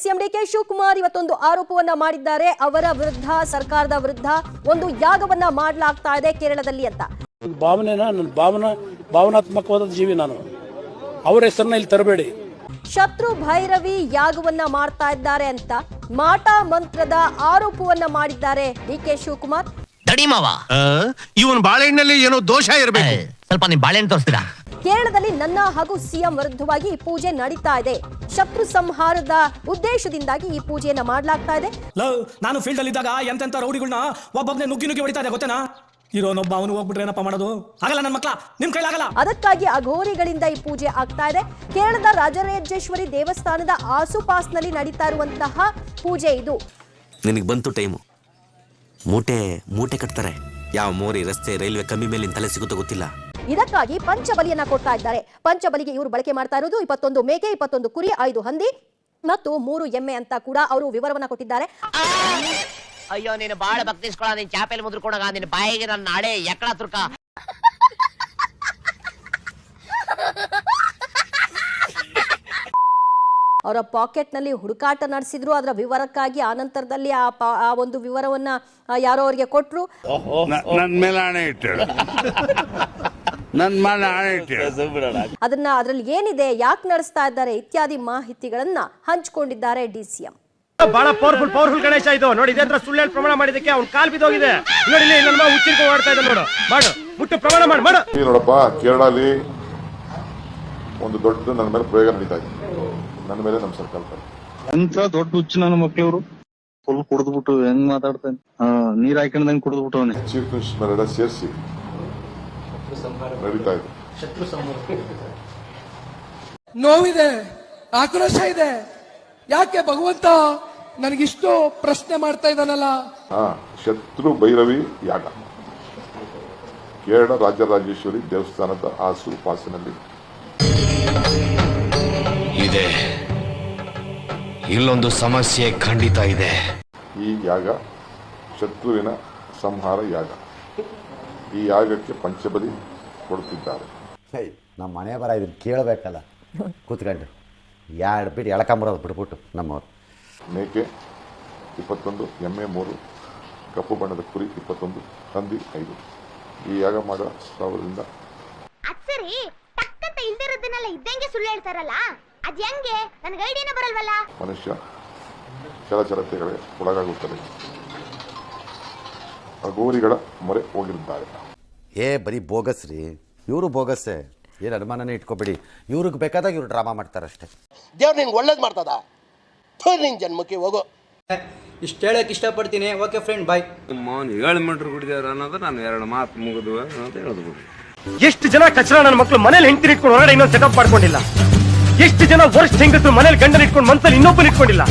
CM DK Shivakumar ಇವತ್ತೊಂದು ಆರೋಪವನ್ನ ಮಾಡಿದ್ದಾರೆ. ಅವರ ವಿರುದ್ಧ, ಸರ್ಕಾರದ ವಿರುದ್ಧ ಒಂದು ಯಾಗವನ್ನ ಮಾಡಲಾಗ್ತಾ ಇದೆ ಕೇರಳದಲ್ಲಿ ಅಂತ. ಭಾವನಾತ್ಮಕವಾದ ಜೀವಿ ನಾನು. ಅವರ ಹೆಸರನ್ನ ಇಲ್ಲಿ ತರಬೇಡಿ. ಶತ್ರು ಭೈರವಿ ಯಾಗವನ್ನ ಮಾಡ್ತಾ ಇದ್ದಾರೆ ಅಂತ ಮಾಟ ಮಂತ್ರದ ಆರೋಪವನ್ನ ಮಾಡಿದ್ದಾರೆ ಡಿಕೆ ಶಿವಕುಮಾರ್. ತಡಿಮಾವ, ಇವನ್ ಬಾಳೆಹಣ್ಣಲ್ಲಿ ಏನೋ ದೋಷ ಇರಬೇಕು. ಸ್ವಲ್ಪ ನಿಮ್ ಬಾಳೆಹಣ್ಣು ತೋರಿಸ್ತೀರಾ? ಕೇರಳದಲ್ಲಿ ನನ್ನ ಹಾಗೂ ಸಿಎಂ ವಿರುದ್ಧವಾಗಿ ಈ ಪೂಜೆ ನಡೀತಾ ಇದೆ. ಶತ್ರು ಸಂಹಾರದ ಉದ್ದೇಶದಿಂದಾಗಿ ಈ ಪೂಜೆಯನ್ನ ಮಾಡಲಾಗ್ತಾ ಇದೆ. ನಾನು ಫೀಲ್ಡ್ ಅಲ್ಲಿ ಇದ್ದಾಗ ಎಂತೆಂತ ರೌಡಿಗಳನ್ನ ಒಬ್ಬೊಬ್ಬನೇ ನುಗ್ಗಿ ಹೊಡಿತಾ ಇದೆ ಗೊತ್ತೇನಾ? ಇರೋನೊಬ್ಬ ಅವನು ಹೋಗ್ಬಿಟ್ರೆ ಏನಪ್ಪ ಮಾಡೋದು? ಆಗಲ್ಲ ನನ್ನ ಮಕ್ಕಳ, ನಿಮ್ ಕೈಲಾಗಲ್ಲ. ಅದಕ್ಕಾಗಿ ಅಘೋರಿಗಳಿಂದ ಈ ಪೂಜೆ ಆಗ್ತಾ ಇದೆ. ಕೇರಳದ ರಾಜರಾಜೇಶ್ವರಿ ದೇವಸ್ಥಾನದ ಆಸುಪಾಸ್ನಲ್ಲಿ ನಡೀತಾ ಇರುವಂತಹ ಪೂಜೆ ಇದು. ನಿನಗೆ ಬಂತು ಟೈಮು. ಮೂಟೆ ಕಟ್ತಾರೆ. ಯಾವ ಮೋರಿ, ರಸ್ತೆ, ರೈಲ್ವೆ ಕಂಬಿ ಮೇಲಿನ ತಲೆ ಸಿಗುತ್ತೋ ಗೊತ್ತಿಲ್ಲ. ಇದಕ್ಕಾಗಿ ಪಂಚಬಲಿಯನ್ನ ಕೊಡ್ತಾ ಇದ್ದಾರೆ. ಪಂಚಬಲಿಗೆ ಇವರು ಬಳಕೆ ಮಾಡ್ತಾ ಇರೋದು 21 ಮೇಕೆ, 21 ಕುರಿ, 5 ಹಂದಿ ಮತ್ತು 3 ಎಮ್ಮೆ ಅಂತ ಕೂಡ ಅವರು ವಿವರವನ್ನ ಕೊಟ್ಟಿದ್ದಾರೆ. ಅಯ್ಯೋ, ನೀನು ಬಾಳ ಭಕ್ತಿಸ್ಕೊಳ, ನೀನ್ ಚಾಪೆಲ್ ಮುದ್ರಕೊಂಡಾಗ ನಿನ್ನ ಬಾಯಿಗೆ ನನ್ನ ನಾಳೆ ಎಕ್ಕಳ ತುರ್ಕ. ಅವರ ಪಾಕೆಟ್ ನಲ್ಲಿ ಹುಡುಕಾಟ ನಡೆಸಿದ್ರು. ಅದರ ವಿವರಕ್ಕಾಗಿ ಆನಂತರದಲ್ಲಿ ಆ ಒಂದು ವಿವರವನ್ನ ಯಾರೋ ಅವರಿಗೆ ಕೊಟ್ರು. ನನ್ನ ಮೇಲೆ ಆಣೆ ಇಟ್ಟಳು. ಅದನ್ನ ಅದರಲ್ಲಿ ಏನಿದೆ, ಯಾಕೆ ನಡೆಸ್ತಾ ಇದ್ದಾರೆ ಇತ್ಯಾದಿ ಮಾಹಿತಿಗಳನ್ನ ಹಂಚಿಕೊಂಡಿದ್ದಾರೆ ಡಿಸಿಎಂ. ಬಹಳ ಪವರ್ಫುಲ್ ಗಣೇಶ ಇದು ನೋಡಿ. ಇದೇ ತರ ಸುಳ್ಳು ಪ್ರಮಾಣ ಮಾಡಿದಕ್ಕೆ ಅವ್ನು ಕಾಲ್ ಬಿದ್ದೋಗಿದೆ ನೋಡಿ. ನನ್ನ ಹುಚ್ಚಿರ್ಕೊಂಡು ಮಾಡ್ತಾ ಇದ್ದ ನೋಡು. ಮಾಡು, ಮುಟ್ಟು ಪ್ರಮಾಣ ಮಾಡು. ನೋಡಪ್ಪ, ಕೇರಳಲ್ಲಿ ಒಂದು ದೊಡ್ಡ ನನ್ನ ಮೇಲೆ ಪ್ರಯೋಗ ನಡೀತಾ ಇದೆ. ನನ್ನ ಮೇಲೆ ನಮ್ಮ ಸರ್ಕಾರ ಎಂತ ದೊಡ್ಡ ಹುಚ್ಚು ನನ್ನ ಮಕ್ಕಳವರು ಫುಲ್ ಕುಡಿದ್ಬಿಟ್ಟು ಹೆಂಗ್ ಮಾತಾಡ್ತಾನೆ. ನೀರ್ ಹಾಕೊಂಡಂಗ್ ಕುಡಿದ್ಬಿಟ್ಟು ಅವನೇ. ಚೀಫ್ ಮಿನಿಸ್ಟರ್ ಸೇರಿಸಿ ನಡೀತಾ ಇದೆ. ನೋವಿದೆ, ಆಕ್ರೋಶ ಇದೆ. ಯಾಕೆ ಭಗವಂತ ನನಗಿಷ್ಟು ಪ್ರಶ್ನೆ ಮಾಡ್ತಾ ಇದ್ದಾನಲ್ಲ? ಶತ್ರು ಭೈರವಿ ಯಾಗ ಕೇರಳ ರಾಜರಾಜೇಶ್ವರಿ ದೇವಸ್ಥಾನದ ಆಸುಪಾಸಿನಲ್ಲಿ ಇದೆ. ಇಲ್ಲೊಂದು ಸಮಸ್ಯೆ ಖಂಡಿತ ಇದೆ. ಈ ಯಾಗ ಶತ್ರುವಿನ ಸಂಹಾರ ಯಾಗ. ಈ ಯಾಗಕ್ಕೆ ಪಂಚಬಲಿ ಕೊಡುತ್ತಿದ್ದಾರೆ. ನಮ್ಮ ಮನೆ ಬರ ಇದನ್ನು ಕೇಳಬೇಕಲ್ಲ ಕೂತ್ಕೊಂಡು. ಎರಡು ಬಿಟ್ಟು ಎಳ್ಕೊಂಬರೋದು ಬಿಟ್ಬಿಟ್ಟು ನಮ್ಮವ್ರು. ಮೇಕೆ 21, ಎಮ್ಮೆ 3, ಕಪ್ಪು ಬಣ್ಣದ ಕುರಿ 21, ಹಂದಿ 5. ಈ ಯಾಗ ಮಾಡೋ ಸಾವಿರದಿಂದ ಮನುಷ್ಯ ಚಲಚಲತೆಗಳೇ ಒಳಗಾಗುತ್ತದೆ. ಅಘೋರಿಗಳ ಮೊರೆ ಹೋಗಿರುತ್ತಾರೆ. ಬರೀ ಬೋಗಸ್ ರೀ, ಇವರು ಬೋಗಸ್ಸೇ. ಏನು ಅನುಮಾನನೇ ಇಟ್ಕೊಬೇಡಿ. ಇವ್ರಿಗೆ ಬೇಕಾದಾಗ ಇವ್ರು ಡ್ರಾಮಾ ಮಾಡ್ತಾರಷ್ಟೇ. ದೇವ್ರು ನಿನ್ಗೆ ಒಳ್ಳೇದು ಮಾಡ್ತದ. ನಿನ್ ಜನ್ಮಕ್ಕೆ ಹೋಗೋ. ಇಷ್ಟು ಹೇಳಕ್ ಇಷ್ಟಪಡ್ತೀನಿ. ಓಕೆ ಫ್ರೆಂಡ್, ಬಾಯ್. 7 ಮೀಟರ್ ಕುಡಿದೇವ್ರ ಅನ್ನೋದು ನಾನು 2 ಮಾತು ಮುಗಿದು ಅಂತ ಹೇಳೋದು. ಎಷ್ಟು ಜನ ಕಚರ ನನ್ನ ಮಕ್ಕಳು ಮನೇಲಿ ಹೆಂಡತಿ ಇಟ್ಕೊಂಡು ಹೊರಗಡೆ ಇನ್ನೊಂದು ಸೆಟಪ್ ಮಾಡ್ಕೊಂಡಿಲ್ಲ. ಎಷ್ಟು ಜನ ವರ್ಷ ಹೆಂಗಸರು ಮನೇಲಿ ಗಂಡನ ಇಟ್ಕೊಂಡು ಮನ್ಸಲ್ಲಿ ಇನ್ನೊಬ್ಬನ ಇಟ್ಕೊಂಡಿಲ್ಲ.